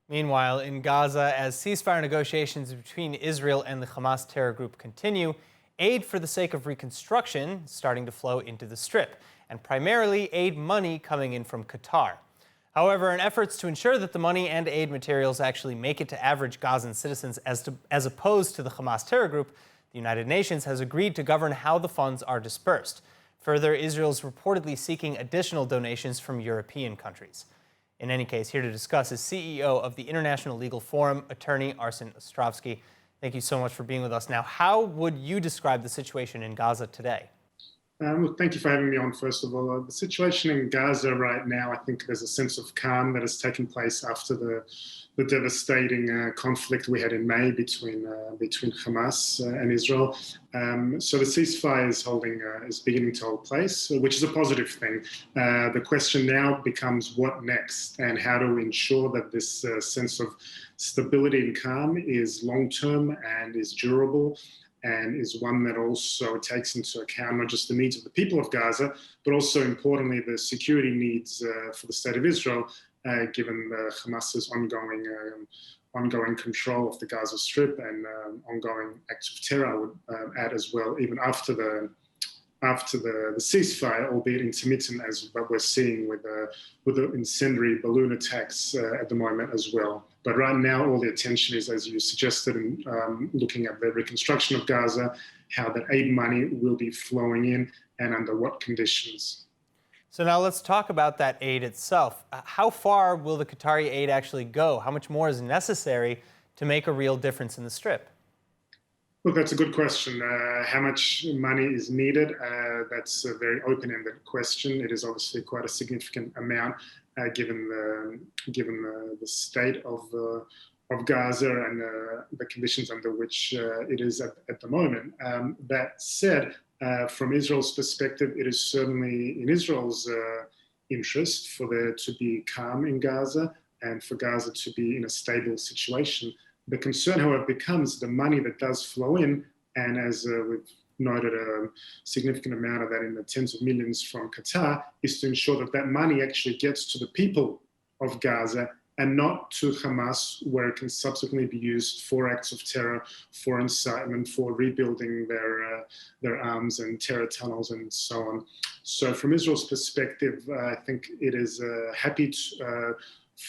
Meanwhile, in Gaza, as ceasefire negotiations between Israel and the Hamas terror group continue, aid for the sake of reconstruction is starting to flow into the Strip, and primarily aid money coming in from Qatar. However, in efforts to ensure that the money and aid materials actually make it to average Gazan citizens as opposed to the Hamas terror group, the United Nations has agreed to govern how the funds are dispersed. Further, Israel is reportedly seeking additional donations from European countries. In any case, here to discuss is CEO of the International Legal Forum, attorney Arsen Ostrovsky. Thank you so much for being with us. Now, how would you describe the situation in Gaza today? Well, thank you for having me on, first of all. The situation in Gaza right now, I think there's a sense of calm that has taken place after the devastating conflict we had in May between Hamas and Israel. So the ceasefire is beginning to hold place, which is a positive thing. The question now becomes what next, and how do we ensure that this sense of stability and calm is long-term and is durable, and is one that also takes into account not just the needs of the people of Gaza, but also importantly the security needs for the state of Israel, given Hamas's ongoing control of the Gaza Strip and ongoing acts of terror, I would add as well, even after the ceasefire, albeit intermittent, as what we're seeing with the incendiary balloon attacks at the moment as well. But right now, all the attention is, as you suggested, in looking at the reconstruction of Gaza, how that aid money will be flowing in and under what conditions. So now let's talk about that aid itself. How far will the Qatari aid actually go? How much more is necessary to make a real difference in the Strip? Look, that's a good question. How much money is needed? That's a very open-ended question. It is obviously quite a significant amount, given the state of Gaza and the conditions under which it is at the moment. That said, from Israel's perspective, it is certainly in Israel's interest for there to be calm in Gaza and for Gaza to be in a stable situation. The concern, however, becomes the money that does flow in, and as we've noted, a significant amount of that in the tens of millions from Qatar, is to ensure that that money actually gets to the people of Gaza and not to Hamas, where it can subsequently be used for acts of terror, for incitement, for rebuilding their arms and terror tunnels and so on. So from Israel's perspective, I think it is happy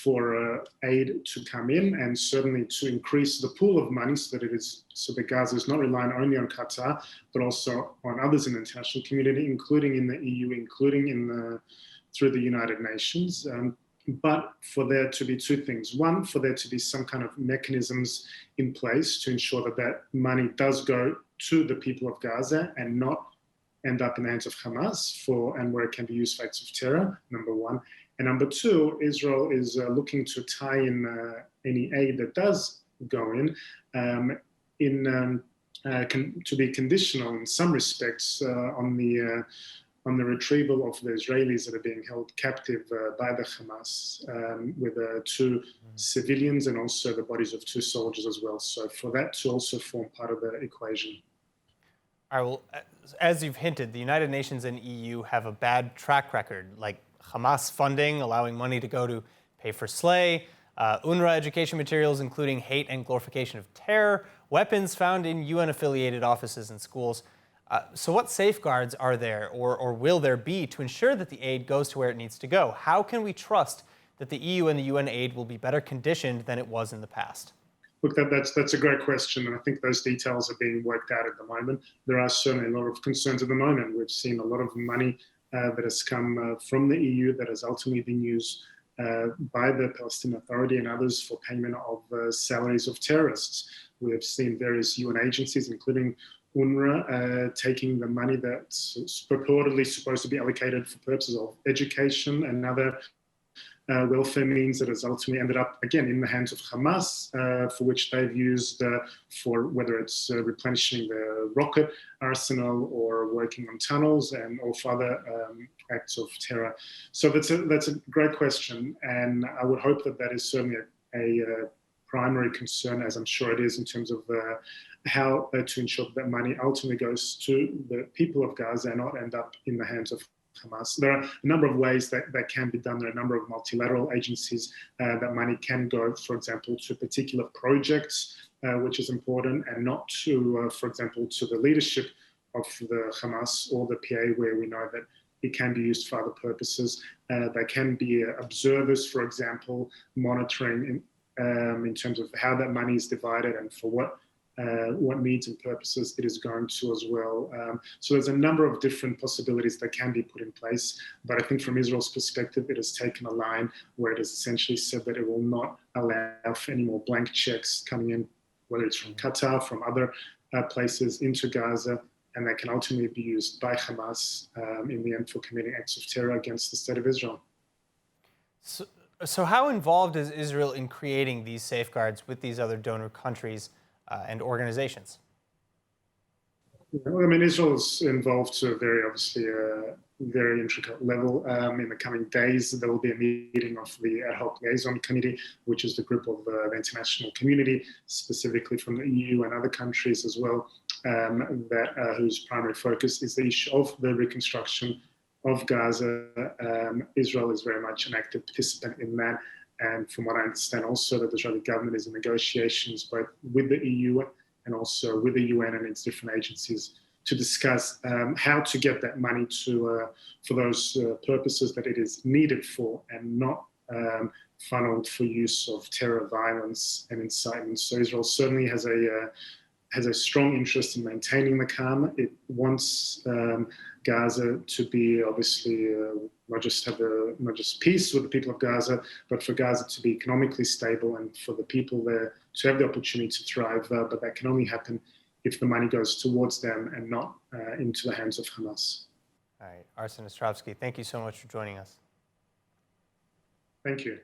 for aid to come in, and certainly to increase the pool of money so that Gaza is not relying only on Qatar, but also on others in the international community, including in the EU, including through the United Nations. But for there to be two things. One, for there to be some kind of mechanisms in place to ensure that that money does go to the people of Gaza and not end up in the hands of Hamas and where it can be used for acts of terror, number one. And number two, Israel is looking to tie in any aid that does go in to be conditional in some respects on the retrieval of the Israelis that are being held captive by the Hamas, with two civilians and also the bodies of two soldiers as well. So for that to also form part of the equation. All right, well, as you've hinted, the United Nations and EU have a bad track record, like Hamas funding, allowing money to go to pay for slay, UNRWA education materials, including hate and glorification of terror, weapons found in UN-affiliated offices and schools. So what safeguards are there or will there be to ensure that the aid goes to where it needs to go? How can we trust that the EU and the UN aid will be better conditioned than it was in the past? Look, that's a great question, and I think those details are being worked out at the moment. There are certainly a lot of concerns at the moment. We've seen a lot of money that has come from the EU that has ultimately been used by the Palestinian Authority and others for payment of salaries of terrorists. We have seen various UN agencies, including UNRWA, taking the money that's purportedly supposed to be allocated for purposes of education and other welfare means that has ultimately ended up, again, in the hands of Hamas, for which they've used for whether it's replenishing the rocket arsenal or working on tunnels or for other acts of terror. So that's a great question, and I would hope that that is certainly a primary concern, as I'm sure it is, in terms of how to ensure that money ultimately goes to the people of Gaza and not end up in the hands of Hamas. There are a number of ways that can be done. There are a number of multilateral agencies that money can go, for example, to particular projects, which is important, and not to, for example, to the leadership of the Hamas or the PA, where we know that it can be used for other purposes. There can be observers, for example, monitoring in terms of how that money is divided and for what needs and purposes it is going to as well. So there's a number of different possibilities that can be put in place. But I think from Israel's perspective, it has taken a line where it has essentially said that it will not allow for any more blank checks coming in, whether it's from Qatar, from other places into Gaza, and that can ultimately be used by Hamas in the end for committing acts of terror against the state of Israel. So how involved is Israel in creating these safeguards with these other donor countries and organizations? Well, I mean, Israel is involved to a very, obviously, very intricate level. In the coming days, there will be a meeting of the Ad Hoc Liaison Committee, which is the group of the international community, specifically from the EU and other countries as well, whose primary focus is the issue of the reconstruction of Gaza. Israel is very much an active participant in that. And from what I understand also, that the Israeli government is in negotiations both with the EU and also with the UN and its different agencies to discuss how to get that money to for those purposes that it is needed for, and not funneled for use of terror, violence, and incitement. So Israel certainly has a strong interest in maintaining the calm. It wants Gaza to be obviously not just peace with the people of Gaza, but for Gaza to be economically stable and for the people there to have the opportunity to thrive. But that can only happen if the money goes towards them and not into the hands of Hamas. All right, Arsen Ostrovsky, thank you so much for joining us. Thank you.